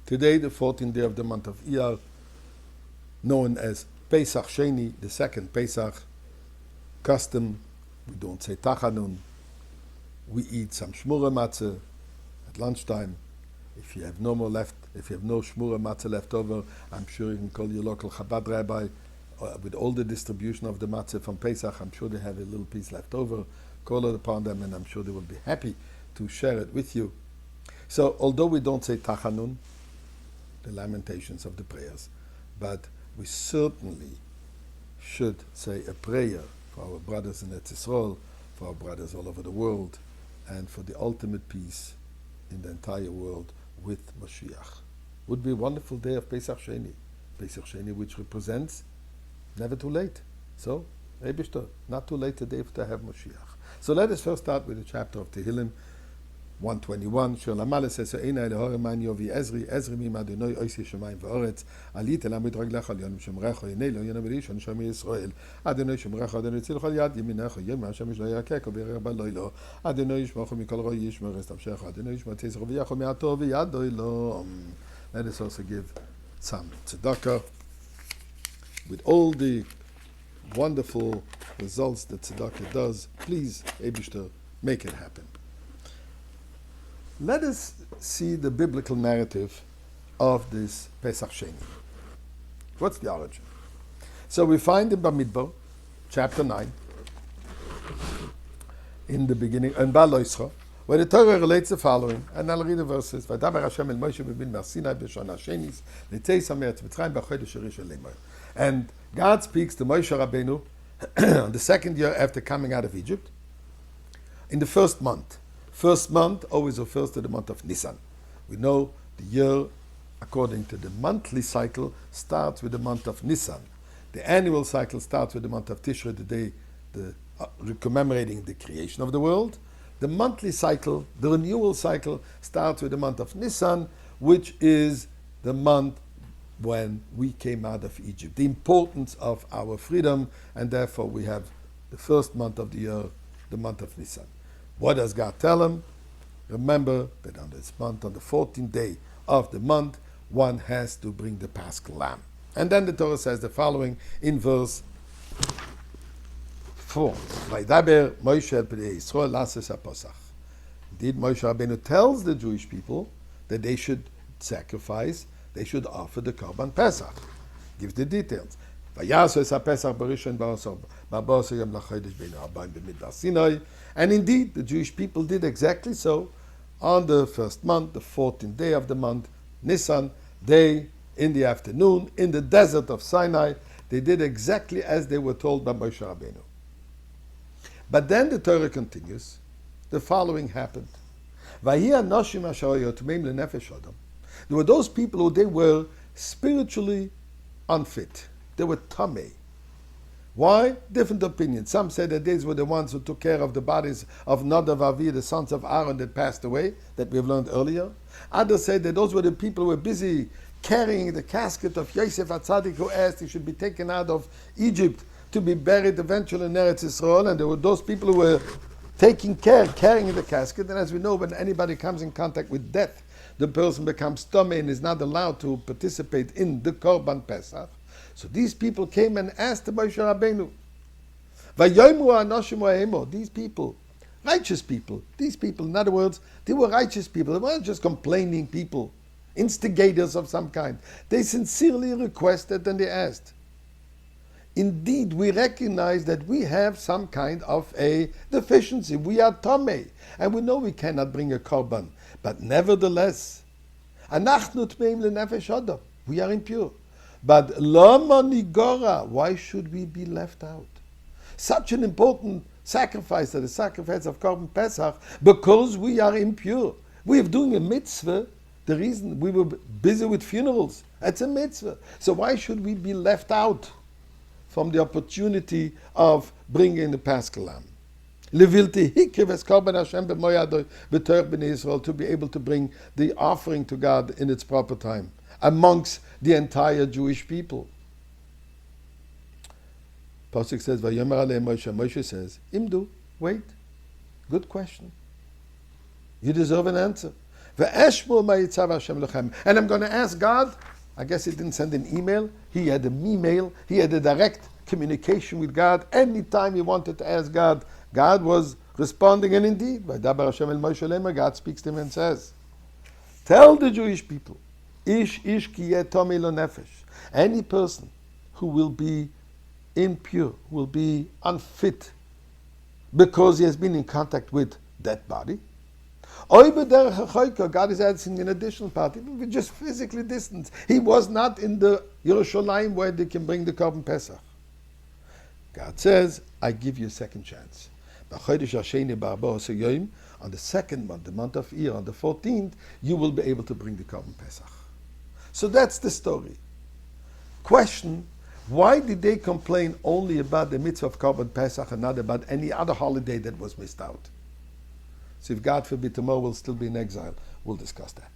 Today, the 14th day of the month of Iyar, known as Pesach Sheni, the second Pesach custom. We don't say Tachanun. We eat some Shmura Matzah at lunchtime. If you have no more left, if you have no Shmura Matzah left over, I'm sure you can call your local Chabad rabbi with all the distribution of the Matzah from Pesach. I'm sure they have a little piece left over. Call it upon them, and I'm sure they will be happy to share it with you. So, although we don't say Tachanun, the lamentations of the prayers, but we certainly should say a prayer for our brothers in Eretz Yisrael, for our brothers all over the world, and for the ultimate peace in the entire world with Mashiach. Would be a wonderful day of Pesach Sheni. Pesach Sheni, which represents never too late. So, Eibishter, not too late today to have Mashiach. So let us first start with the chapter of Tehillim 121. Shir Lamale says, Eina elehore man yovi Ezri mim Adonai oisi shemayim v'oretz, alit elamid raglecha lyonim shemrecha, yinei lo yonah b'rishon shemi Yisrael, Adonai shemrecha, Adonai tzilcha yad yeminecha, yem Hashem ish lo yakeko b'yereh b'loilo, Adonai yishmochu mikol roi yishmer estamshecha, Adonai yishmo tzizro v'yacho me'ato v'yado lo. Let us also give some tzedakah with all the wonderful results that tzedakah does. Please, Eibishter, make it happen. Let us see the biblical narrative of this Pesach Sheni. What's the origin? So we find in Bamidbar, chapter 9, in the beginning, in Baloisra, where the Torah relates the following, and I'll read the verses. V'daber Hashem el Moshe b'bin Mar Sinai b'shana shenis l'teis ha'meretz Mitzrayim b'chodesh harishon le'mor. And God speaks to Moshe Rabbeinu on the second year after coming out of Egypt, in the first month. First month always refers to the month of Nisan. We know the year, according to the monthly cycle, starts with the month of Nisan. The annual cycle starts with the month of Tishrei, the day commemorating the creation of the world. The monthly cycle, the renewal cycle, starts with the month of Nisan, which is the month when we came out of Egypt. The importance of our freedom, and therefore we have the first month of the year, the month of Nisan. What does God tell him? Remember that on this month, on the 14th day of the month, one has to bring the Paschal lamb. And then the Torah says the following in verse 4. Vaydaber Moshe el bnei Yisrael lases haPasach. Indeed, Moshe Rabbeinu tells the Jewish people that they should sacrifice, they should offer the Korban Pesach. Gives the details. And indeed, the Jewish people did exactly so. On the first month, the 14th day of the month, Nisan, day in the afternoon, in the desert of Sinai, they did exactly as they were told by Moshe Rabbeinu. But then the Torah continues. The following happened. There were those people who they were spiritually unfit. They were tamei. Why? Different opinions. Some say that these were the ones who took care of the bodies of Nadav and Avi, the sons of Aaron that passed away, that we've learned earlier. Others say that those were the people who were busy carrying the casket of Yosef HaTzadik, who asked he should be taken out of Egypt to be buried eventually in Eretz Yisrael. And there were those people who were taking care, carrying the casket. And as we know, when anybody comes in contact with death, the person becomes tamei and is not allowed to participate in the Korban Pesach. So these people came and asked Moshe Rabbeinu. These people, righteous people, these people, in other words, they were righteous people. They weren't just complaining people, instigators of some kind. They sincerely requested and they asked. Indeed, we recognize that we have some kind of a deficiency. We are tamei, and we know we cannot bring a korban. But nevertheless, we are impure. But lama nigora, why should we be left out? Such an important sacrifice, the sacrifice of Korban Pesach, because we are impure. We are doing a mitzvah. The reason we were busy with funerals, it's a mitzvah. So why should we be left out from the opportunity of bringing the Paschal lamb? To be able to bring the offering to God in its proper time amongst the entire Jewish people. Pasuk says, Vayomer alei Moshe. Moshe says, Imdu, wait. Good question. You deserve an answer. And I'm going to ask God. I guess he didn't send an email. He had a me-mail. He had a direct communication with God. Anytime he wanted to ask God, God was responding. And indeed, by Dabar Hashem el Moshe Lemer, God speaks to him and says, tell the Jewish people, Ish ki yetom lo nefesh. Any person who will be impure, will be unfit, because he has been in contact with that body. God is adding an additional part. He will be just physically distant. He was not in the Yerushalayim where they can bring the Korban Pesach. God says, I give you a second chance. On the second month, the month of Iyar, on the 14th, you will be able to bring the Korban Pesach. So that's the story. Question, why did they complain only about the mitzvah of Korban Pesach and not about any other holiday that was missed out? So if God forbid tomorrow we'll still be in exile, we'll discuss that.